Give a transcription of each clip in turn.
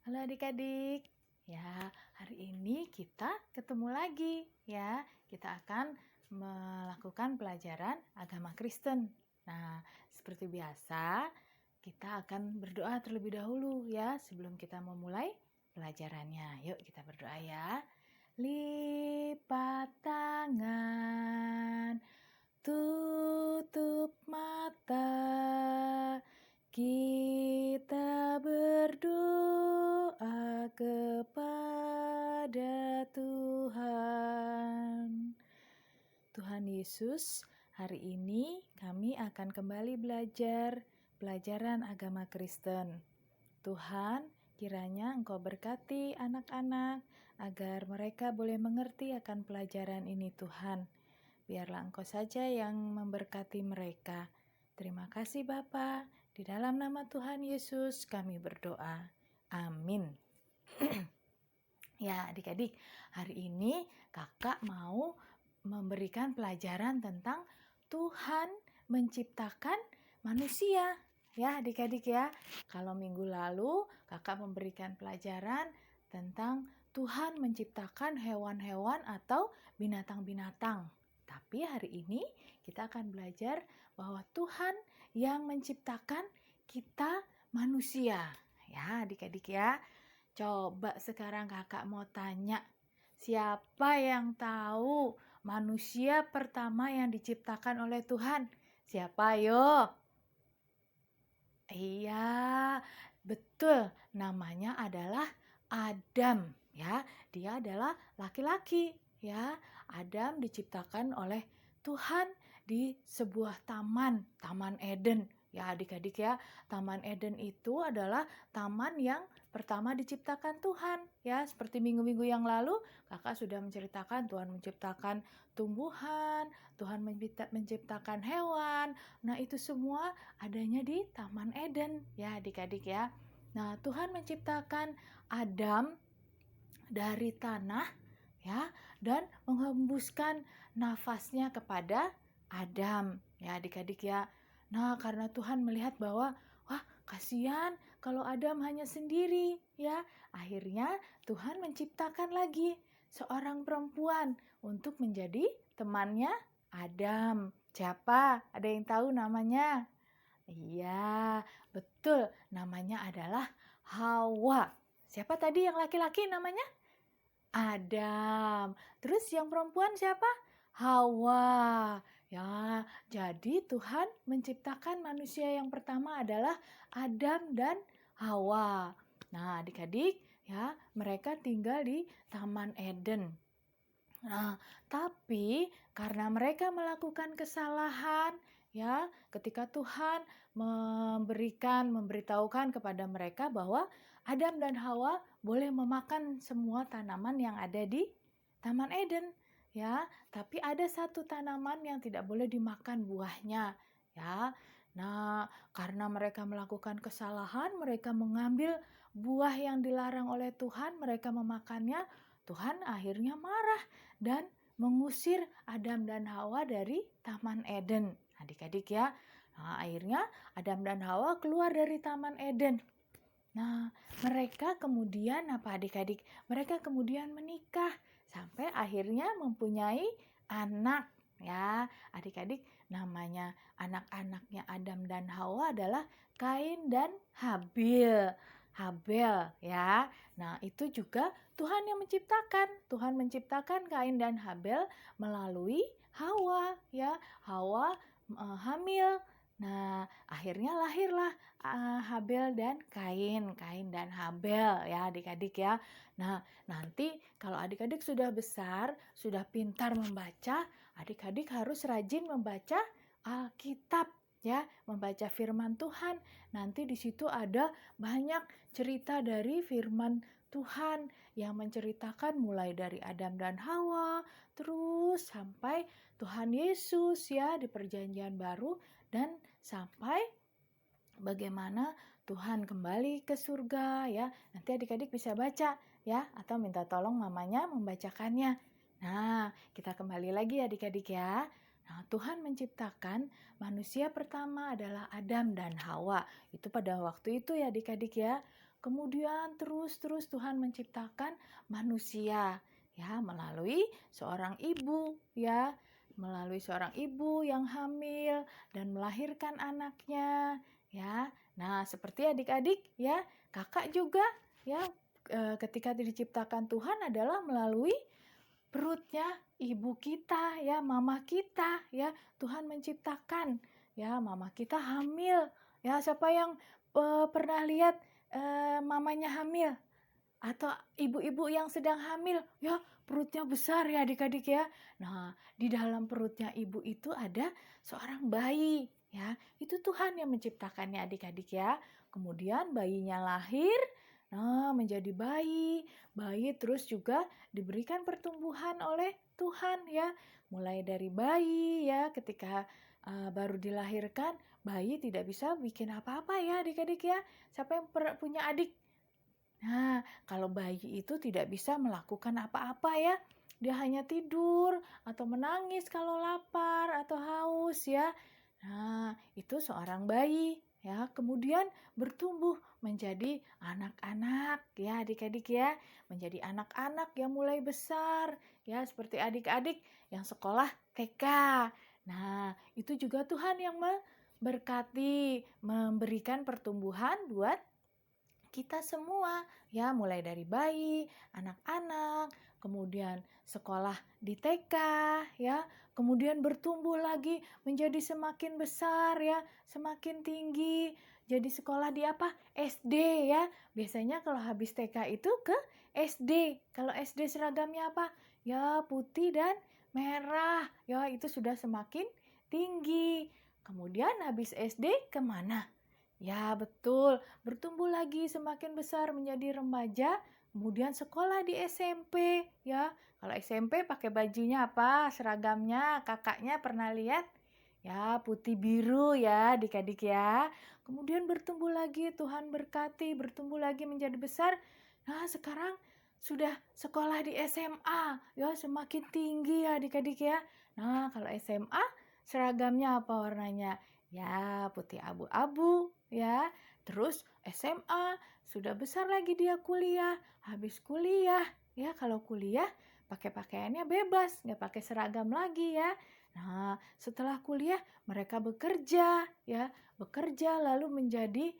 Halo adik-adik. Ya, hari ini kita ketemu lagi ya. Kita akan melakukan pelajaran agama Kristen. Nah, seperti biasa, kita akan berdoa terlebih dahulu ya sebelum kita memulai pelajarannya. Yuk kita berdoa ya. Lipat tangan, tutup mata, kita berdoa kepada Tuhan. Tuhan Yesus, hari ini kami akan kembali belajar pelajaran agama Kristen. Tuhan, kiranya Engkau berkati anak-anak agar mereka boleh mengerti akan pelajaran ini Tuhan. Biarlah Engkau saja yang memberkati mereka. Terima kasih Bapa. Di dalam nama Tuhan Yesus kami berdoa. Amin. Ya adik-adik, hari ini kakak mau memberikan pelajaran tentang Tuhan menciptakan manusia. Ya adik-adik ya, kalau minggu lalu kakak memberikan pelajaran tentang Tuhan menciptakan hewan-hewan atau binatang-binatang. Tapi hari ini kita akan belajar bahwa Tuhan yang menciptakan kita manusia. Ya adik-adik ya. Coba sekarang kakak mau tanya, siapa yang tahu manusia pertama yang diciptakan oleh Tuhan? Siapa yo? Iya, betul. Namanya adalah Adam, ya. Dia adalah laki-laki, ya. Adam diciptakan oleh Tuhan di sebuah taman, Taman Eden. Ya, adik-adik ya. Taman Eden itu adalah taman yang pertama diciptakan Tuhan, ya. Seperti minggu-minggu yang lalu, kakak sudah menceritakan Tuhan menciptakan tumbuhan, Tuhan menciptakan hewan. Nah, itu semua adanya di Taman Eden ya adik-adik ya. Nah, Tuhan menciptakan Adam dari tanah ya dan menghembuskan nafasnya kepada Adam ya adik-adik ya. Nah, karena Tuhan melihat bahwa wah, kasihan kalau Adam hanya sendiri ya. Akhirnya Tuhan menciptakan lagi seorang perempuan untuk menjadi temannya Adam. Siapa? Ada yang tahu namanya? Iya, betul. Namanya adalah Hawa. Siapa tadi yang laki-laki namanya? Adam. Terus yang perempuan siapa? Hawa. Ya, jadi Tuhan menciptakan manusia yang pertama adalah Adam dan Hawa. Nah, adik-adik, ya, mereka tinggal di Taman Eden. Nah, tapi karena mereka melakukan kesalahan, ya, ketika Tuhan memberitahukan kepada mereka bahwa Adam dan Hawa boleh memakan semua tanaman yang ada di Taman Eden, ya. Tapi ada satu tanaman yang tidak boleh dimakan buahnya, ya. Nah, karena mereka melakukan kesalahan, mereka mengambil buah yang dilarang oleh Tuhan, mereka memakannya. Tuhan akhirnya marah dan mengusir Adam dan Hawa dari Taman Eden. Adik-adik ya. Nah, akhirnya Adam dan Hawa keluar dari Taman Eden. Nah, mereka kemudian apa adik-adik? Mereka kemudian menikah sampai akhirnya mempunyai anak. Ya, adik-adik, namanya anak-anaknya Adam dan Hawa adalah Kain dan Habil. Habel ya. Nah, itu juga Tuhan yang menciptakan. Tuhan menciptakan Kain dan Habel melalui Hawa ya. Hawa hamil. Nah, akhirnya lahirlah Habel dan Kain, Kain dan Habel ya adik-adik ya. Nah, nanti kalau adik-adik sudah besar, sudah pintar membaca, adik-adik harus rajin membaca Alkitab ya, membaca firman Tuhan. Nanti di situ ada banyak cerita dari firman Tuhan yang menceritakan mulai dari Adam dan Hawa, terus sampai Tuhan Yesus ya di Perjanjian Baru dan sampai bagaimana Tuhan kembali ke surga ya. Nanti adik-adik bisa baca ya atau minta tolong mamanya membacakannya. Nah, kita kembali lagi adik-adik ya. Nah, Tuhan menciptakan manusia pertama adalah Adam dan Hawa. Itu pada waktu itu ya adik-adik ya. Kemudian terus Tuhan menciptakan manusia ya melalui seorang ibu ya, melalui seorang ibu yang hamil dan melahirkan anaknya ya. Nah, seperti adik-adik ya, kakak juga ya ketika diciptakan Tuhan adalah melalui perutnya ibu kita ya, mama kita ya. Tuhan menciptakan ya, mama kita hamil ya. Siapa yang pernah lihat mamanya hamil atau ibu-ibu yang sedang hamil ya, perutnya besar ya adik-adik ya. Nah, di dalam perutnya ibu itu ada seorang bayi ya. Itu Tuhan yang menciptakannya adik-adik ya. Kemudian bayinya lahir, nah menjadi bayi terus juga diberikan pertumbuhan oleh Tuhan ya. Mulai dari bayi ya, ketika baru dilahirkan, bayi tidak bisa bikin apa-apa ya adik-adik ya. Siapa yang punya adik? Nah, kalau bayi itu tidak bisa melakukan apa-apa ya. Dia hanya tidur atau menangis kalau lapar atau haus ya. Nah, itu seorang bayi ya. Kemudian bertumbuh menjadi anak-anak ya adik-adik ya. Menjadi anak-anak yang mulai besar ya, seperti adik-adik yang sekolah TK. Nah, itu juga Tuhan yang memberkati, memberikan pertumbuhan buat kita semua ya, mulai dari bayi, anak-anak, kemudian sekolah di TK ya, kemudian bertumbuh lagi menjadi semakin besar ya, semakin tinggi. Jadi sekolah di apa? SD ya. Biasanya kalau habis TK itu ke SD. Kalau SD seragamnya apa? Ya, putih dan merah. Ya, itu sudah semakin tinggi. Kemudian habis SD kemana? Ya, betul. Bertumbuh lagi semakin besar menjadi remaja, kemudian sekolah di SMP ya. Kalau SMP pakai bajunya apa? Seragamnya kakaknya pernah lihat? Ya, putih biru ya adik-adik ya. Kemudian bertumbuh lagi, Tuhan berkati, bertumbuh lagi menjadi besar. Nah, sekarang sudah sekolah di SMA ya, semakin tinggi ya adik-adik ya. Nah, kalau SMA seragamnya apa warnanya? Ya, putih abu-abu ya. Terus SMA, sudah besar lagi dia kuliah. Habis kuliah ya, kalau kuliah pakai pakaiannya bebas, nggak pakai seragam lagi ya. Nah, setelah kuliah mereka bekerja ya, bekerja lalu menjadi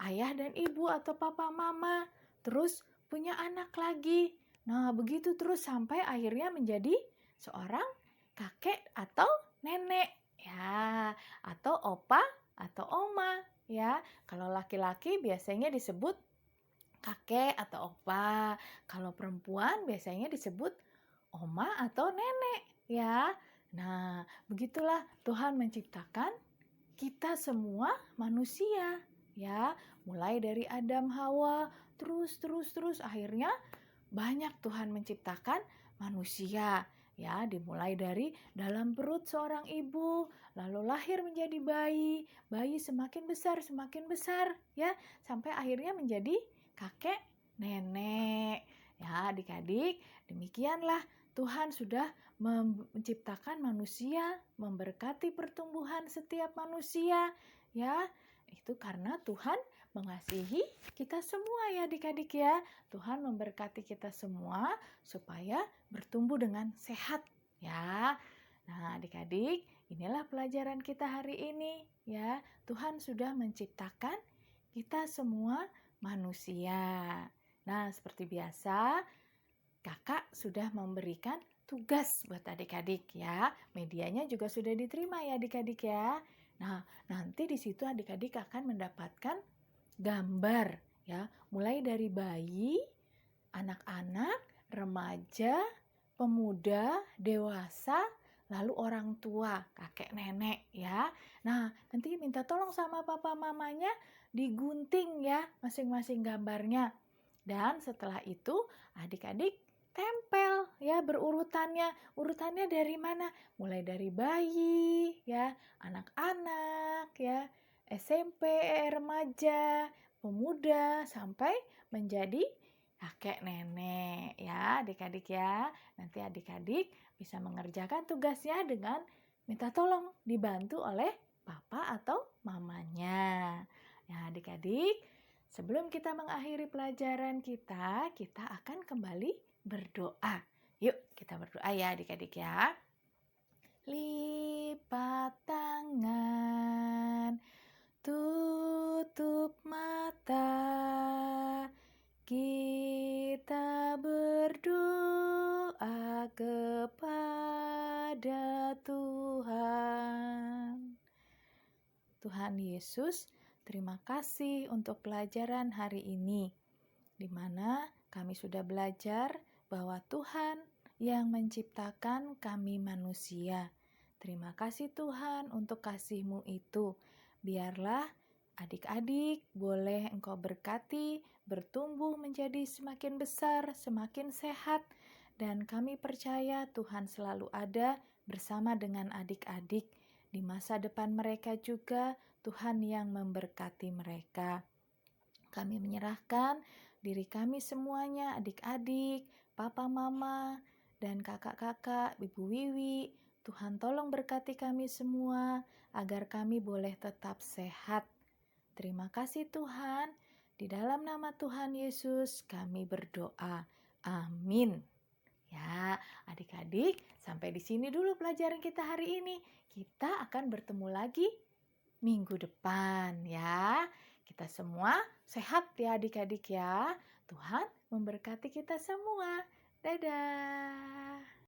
ayah dan ibu atau papa mama, terus punya anak lagi. Nah, begitu terus sampai akhirnya menjadi seorang kakek atau nenek ya, atau opa atau oma ya. Kalau laki-laki biasanya disebut kakek atau opa. Kalau perempuan biasanya disebut oma atau nenek ya. Nah, begitulah Tuhan menciptakan kita semua manusia ya. Mulai dari Adam Hawa terus akhirnya banyak Tuhan menciptakan manusia ya, dimulai dari dalam perut seorang ibu, lalu lahir menjadi bayi, bayi semakin besar ya, sampai akhirnya menjadi kakek nenek ya adik-adik. Demikianlah Tuhan sudah menciptakan manusia, memberkati pertumbuhan setiap manusia ya. Itu karena Tuhan mengasihi kita semua ya adik-adik ya. Tuhan memberkati kita semua supaya bertumbuh dengan sehat ya. Nah, adik-adik, inilah pelajaran kita hari ini ya. Tuhan sudah menciptakan kita semua manusia. Nah, seperti biasa, Kakak sudah memberikan tugas buat adik-adik ya. Medianya juga sudah diterima ya adik-adik ya. Nah, nanti di situ adik-adik akan mendapatkan gambar ya, mulai dari bayi, anak-anak, remaja, pemuda, dewasa, lalu orang tua, kakek nenek ya. Nah, nanti minta tolong sama papa mamanya digunting ya masing-masing gambarnya. Dan setelah itu adik-adik tempel ya berurutannya. Urutannya dari mana? Mulai dari bayi ya, anak-anak ya, SMP, remaja, pemuda, sampai menjadi kakek nenek ya adik-adik ya. Nanti adik-adik bisa mengerjakan tugasnya dengan minta tolong dibantu oleh papa atau mamanya. Ya adik-adik, Sebelum kita mengakhiri pelajaran kita akan kembali berdoa. Yuk, kita berdoa ya adik-adik ya. Lipat tangan, tutup mata, kita berdoa kepada Tuhan. Tuhan Yesus, terima kasih untuk pelajaran hari ini, di mana kami sudah belajar bahwa Tuhan yang menciptakan kami manusia. Terima kasih Tuhan untuk kasih-Mu itu. Biarlah adik-adik boleh Engkau berkati, bertumbuh menjadi semakin besar, semakin sehat, dan kami percaya Tuhan selalu ada bersama dengan adik-adik. Di masa depan mereka juga Tuhan yang memberkati mereka. Kami menyerahkan diri kami semuanya, adik-adik, papa mama, dan kakak-kakak, ibu Wiwi. Tuhan tolong berkati kami semua agar kami boleh tetap sehat. Terima kasih Tuhan. Di dalam nama Tuhan Yesus kami berdoa. Amin. Ya, adik-adik, sampai di sini dulu pelajaran kita hari ini. Kita akan bertemu lagi minggu depan ya. Kita semua sehat ya adik-adik ya. Tuhan memberkati kita semua. Dadah.